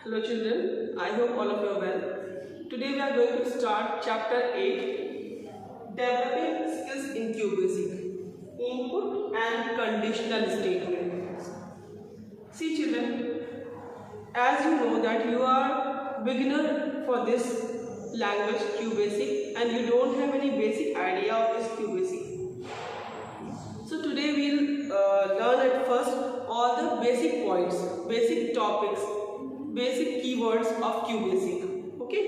Hello children, I hope all of you are well. Today we are going to start chapter 8, Developing Skills in QBasic, Input and Conditional Statements. See children, as you know that you are beginner for this language QBasic and you don't have any basic idea of this QBasic. So today we will learn at first all the basic points, basic topics, basic keywords of QBasic. Okay?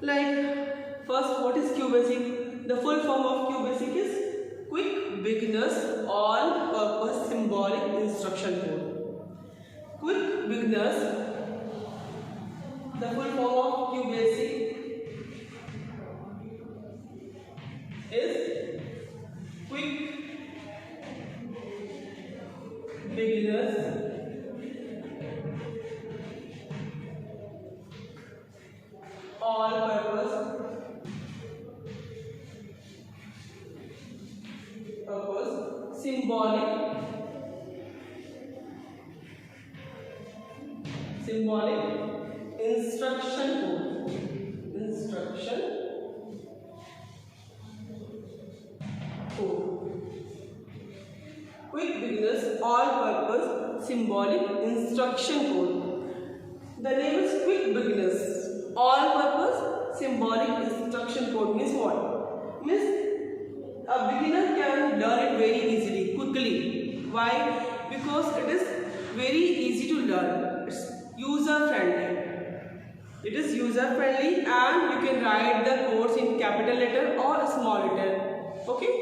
Like first, what is QBasic? The full form of QBasic is Quick Beginners All-Purpose Symbolic Instruction Code. Quick Beginners, the full form of QBasic is Quick Beginners All-Purpose Symbolic Instruction Code. Quick Beginners All-Purpose Symbolic Instruction Code. The name is Quick Beginners All-Purpose Symbolic Instruction Code means what? Means a beginner can learn it very easily, quickly. Why? Because it is very easy to learn. It's user friendly. It is user friendly and you can write the codes in capital letter or small letter. Okay?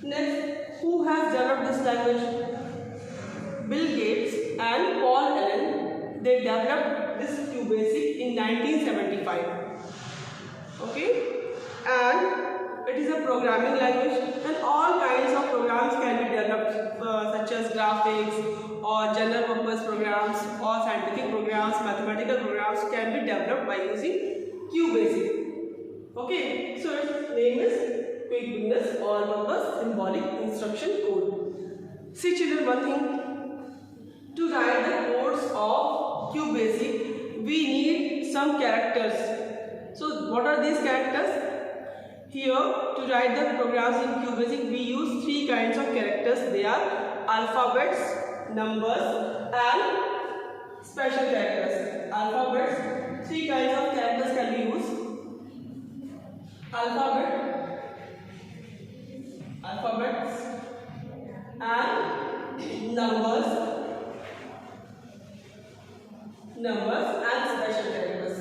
Next, who has developed this language? Bill Gates and Paul Allen. They developed this QBasic in 1975. Okay? And it is a programming language and all kinds of programs can be developed such as graphics or general purpose programs or scientific programs, mathematical programs can be developed by using QBasic. Okay, so its name is Quick Beginners All-Purpose Symbolic Instruction Code. See children, one thing, to write the codes of QBasic we need some characters. So what are these characters? Here, to write the programs in QBasic, we use three kinds of characters. They are alphabets, numbers, and special characters. Alphabets, three kinds of characters can be used. Alphabets, and numbers, and special characters.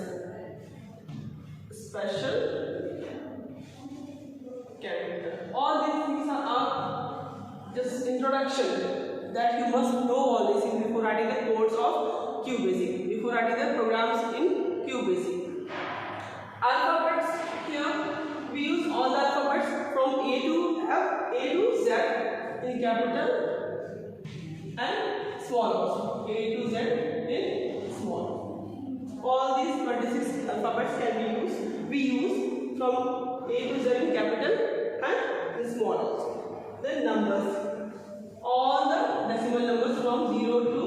All these things are just introduction that you must know all these things before writing the codes of QBasic, before writing the programs in QBasic. Alphabets, here we use all the alphabets from A to F, A to Z in capital and small also. A to Z in small. All these 26 alphabets can be used. We use from A to Z in capital and in small. Then numbers, all the decimal numbers from 0 to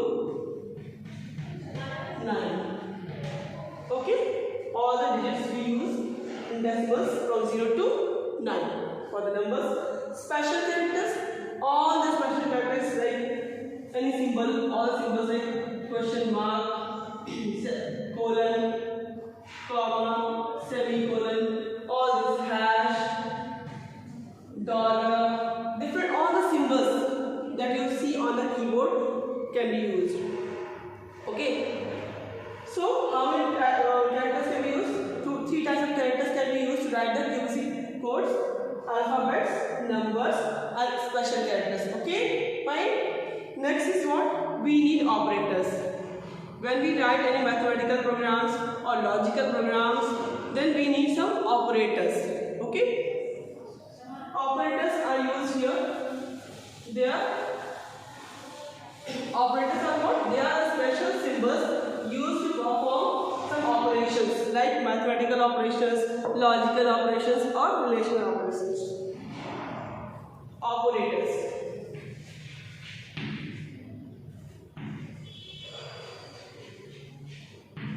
9. Okay, all the digits we use in decimals from 0 to 9 for the numbers. Special characters, all the special characters like any symbol, all symbols like question mark, colon, comma, semicolon, all this hash, dollar, different, all the symbols that you see on the keyboard can be used. Okay, so how many characters can be used? Three types of characters can be used to write the QBasic codes: alphabets, numbers, and special characters. Okay, fine. Next is what? We need operators. When we write any mathematical programs or logical programs, then we need some operators. Okay, operators are used here. Operators are what? They are special symbols used to perform some operations like mathematical operations, logical operations, or relational operations. Operators.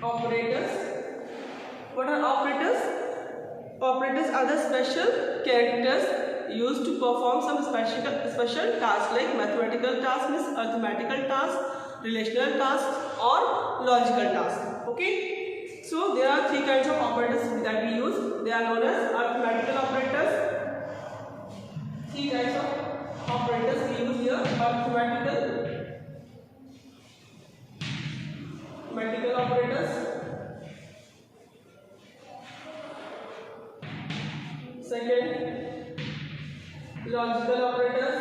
Operators. What are operators? Operators are the special characters used to perform some special tasks like mathematical tasks, means arithmetical tasks, relational tasks, or logical tasks. Okay. So there are three kinds of operators that we use. They are known as arithmetical operators. Three types of operators we use here: arithmetical operators. Second, logical operators.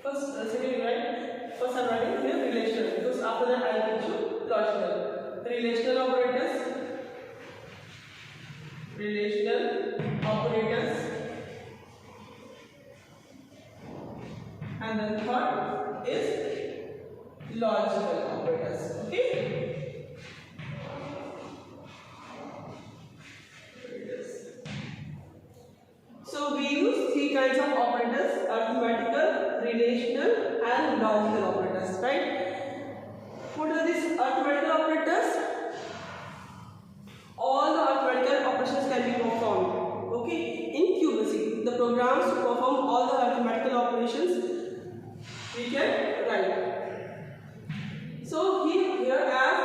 First I'm writing here relational, because after that I will teach you logical. Relational operators. And then third is logical operators. Okay. So we use three kinds of operators: arithmetical, relational, and logical operators, right? What are these arithmetical operators? All the arithmetical operations can be performed, okay, in QBasic. The programs to perform all the arithmetical operations we can write. So here as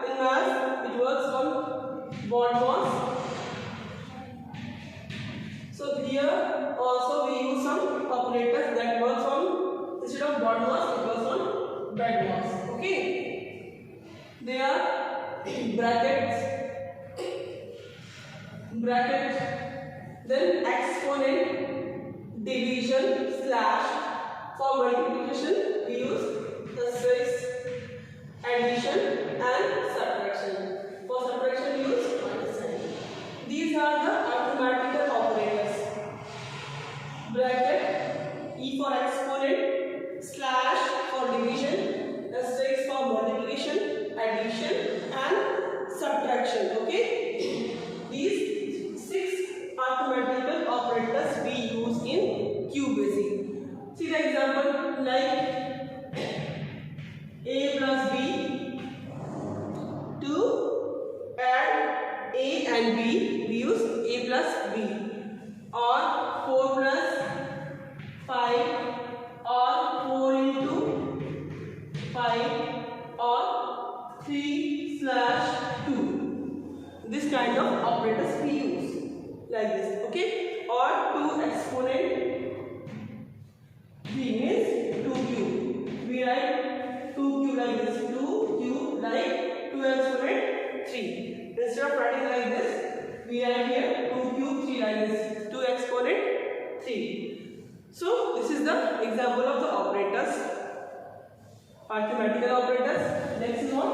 in math, it works on BODMAS. So here also we use some operators that works on, instead of BODMAS, it works on BEDMAS. Okay. They are brackets, then exponent, division, slash. For multiplication we use asterisk, addition, and subtraction. For subtraction we use minus sign. These are the arithmetical operators: bracket, E for exponent, slash for division, asterisk for multiplication, addition, and subtraction. Okay. These 6 arithmetical operators we use in QBasic. See the example, like A plus B. To add A and B, we use A plus B, or 4 plus 5, or 4 into 5, or 3 slash 2. This kind of operators we use like this, okay? Or 2 exponent 3 means 2 cube. We write 2 cube like this, 2 cube like 2 exponent 3. Instead of writing like this, we write here 2 cube 3 like this, 2 exponent 3. So this is the example of the operators, arithmetical operators. Next is what?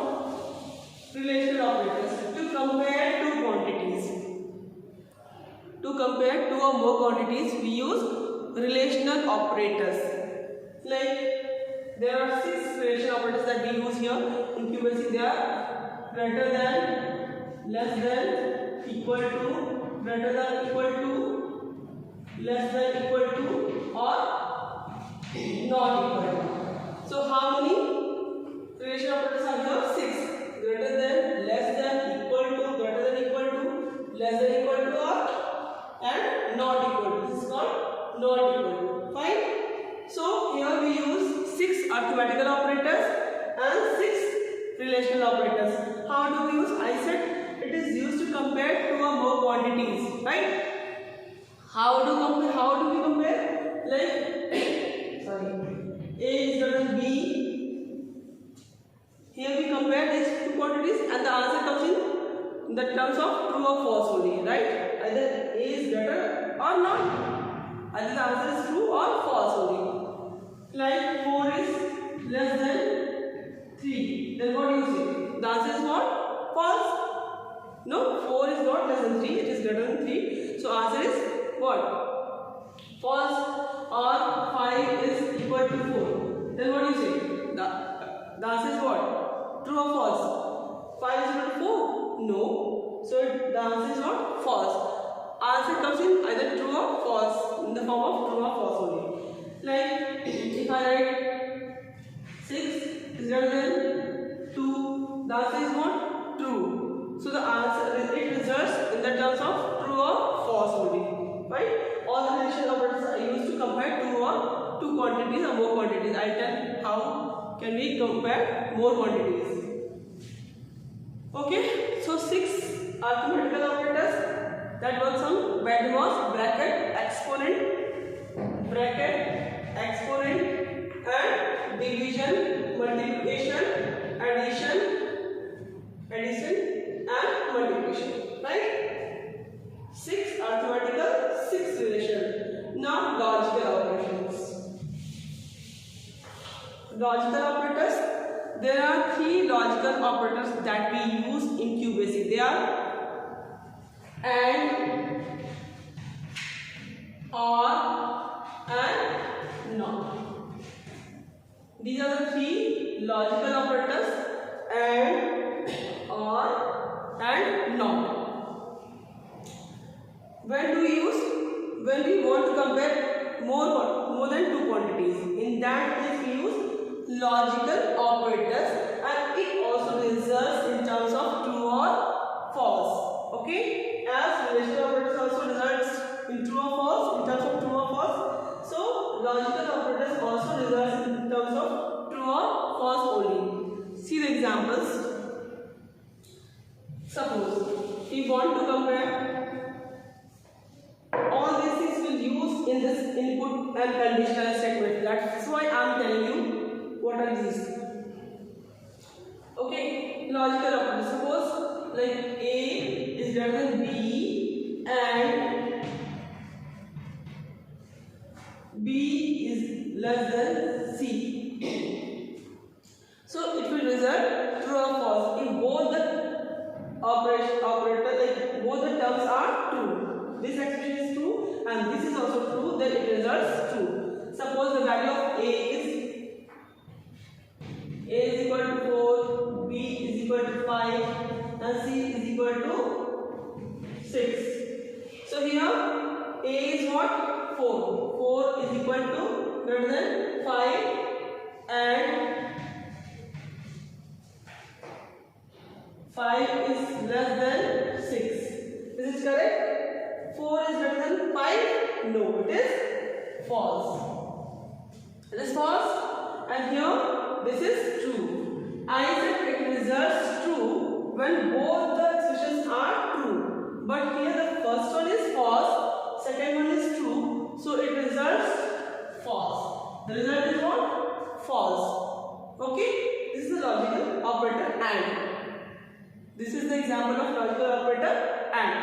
Relational operators. To compare two quantities. To compare two or more quantities, we use relational operators. Like there are 6 relational operators that we use here in QBasic. They are greater than, less than, equal to, greater than, equal to, less than, equal to, or not equal to. So how many relational operators are here? 6. Greater than, less than, equal to, greater than, equal to, less than, equal to, or and not equal to. This is called not equal to. Fine. So here we use 6 arithmetical operators and 6 relational operators. How do we use? I said it is used to compare two or more quantities, right? How do we compare? Like A is greater than B. Here we compare these two quantities and the answer comes in the terms of true or false only, right? Either A is greater or not. Either the answer is true or false only. Like 4 is less than 3. Then what do you say? The answer is what? False. No, 4 is not less than 3. It is greater than 3. So answer is what? False. Or 5 is equal to 4. Then what do you say? The answer is what? True or false? 5 is equal to 4? No. So the answer is what? False. Answer comes in either true or false, in the form of true or false only. Like if I write 6 is greater than 2, The answer is what? True. So the answer, it results in the terms of true or false only. Right? All the relation operators are used to compare two quantities or more quantities. I tell how can we compare more quantities. Okay, so 6 arithmetical operators that works on BADMOS: bracket, exponent, and division, multiplication, addition, and multiplication. Right? 6 arithmetical, 6 relation. Now logical operations. Logical operators. There are 3 logical operators that we use in QBasic. They are AND, OR, and NOT. These are the 3 logical operators: AND, OR, and NOT. When do we use? When we want to compare more than 2 quantities. In that case, we use logical operators, and it also results in terms of true or false. Okay, as relational operators also results in true or false, in terms of true or false, so logical operators also results in terms of true or false only. See the examples. Suppose we want to compare all these things will use in this input and conditional statement. That's why I am telling you what are these. Okay, logical operators. Suppose like A is greater than B and B is less than C. So it will result true or false if both the operator, like both the terms are true. This expression is true and this is also true, then it results true. Suppose the value of A is equal to 4, B is equal to 5, and C is equal to 6. So here A is what? 4. 4 is equal to greater than 5 and 5 is less than 6. Is it correct? 4 is greater than 5? No, it is false. It is false, and here this is true. I said it results true when both the expressions are true. But here the first one is false, second one is true, so it results false. The result is what? False. Okay? This is the logical operator AND. This is the example of logical operator AND.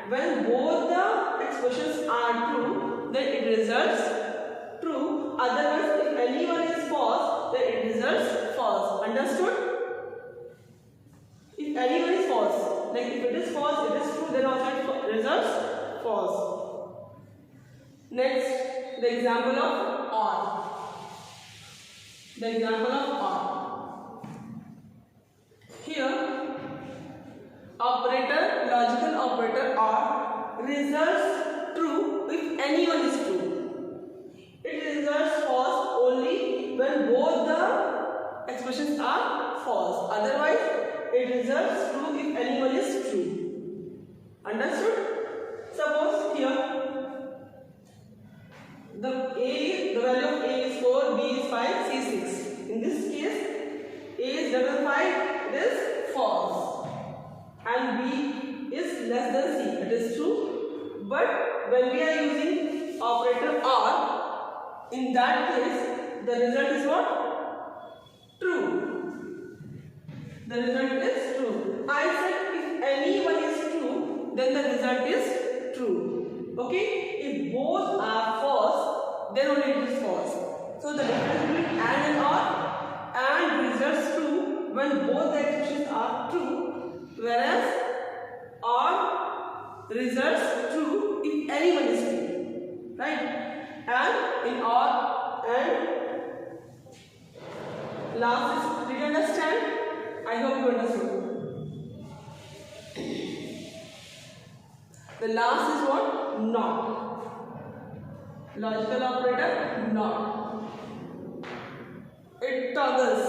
When both the expressions are true, then it results true. Otherwise, if any one is false, then it results false. Understood? If any one is false, like if it is false, it is true, then also it results false. Next, the example of OR. The example of OR. Here, logical operator OR results true if any one is true. It results false only when both the expressions are false. Otherwise, it results true if any one is true. Understood? Suppose here the value of A is 4, B is 5, C is 6. In this case, A is greater than 5, it is false, and B is less than C, it is true. But when we are using operator OR, in that case, the result is what? True. The result is true. I said if any one is true, then the result is true. Okay? If both are false, then only it is false. So the difference between AND and OR, AND results true when both the expressions are true, whereas OR results true if any one is true. Right? And in OR and last is, did you understand? I hope you understood. The last is what? NOT. Logical operator NOT. It toggles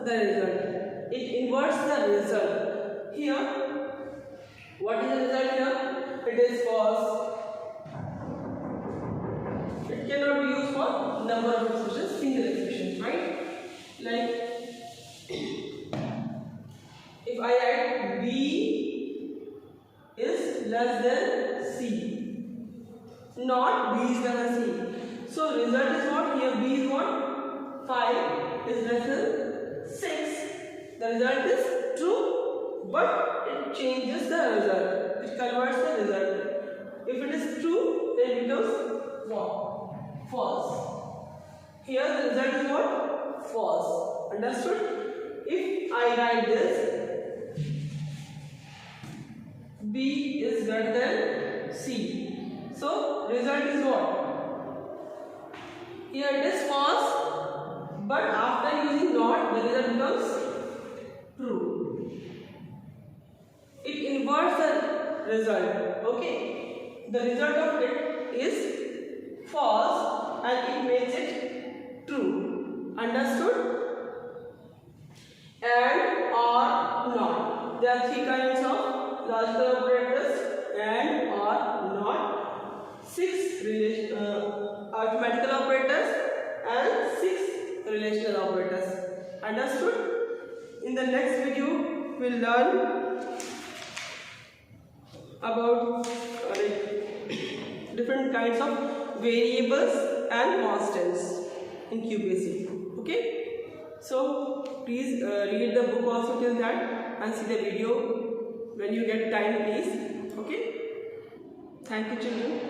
the result. It inverts the result. Here, what is the result here? It is false. It cannot be used for number of expressions, single expressions, right? Like if I write B is less than C, not B is less than C. So result is what? Here B is what? 5 is less than 6. The result is true, but it changes the result. It converts the result. If it is true, then it becomes what? False. Here the result is what? False. Understood? If I write this, B is greater than C. So result is what? Here it is false, but after using not, the result becomes true. It inverts the result. Okay? The result of it is false and it makes it true. Understood? And or not. There are 3 kinds of logical operators: and, or, not. 6 arithmetical operators and 6 relational operators. Understood? In the next video, we'll learn about different kinds of variables and constants in QBasic. Okay? So please read the book also till that and see the video when you get time, please. Okay? Thank you, children.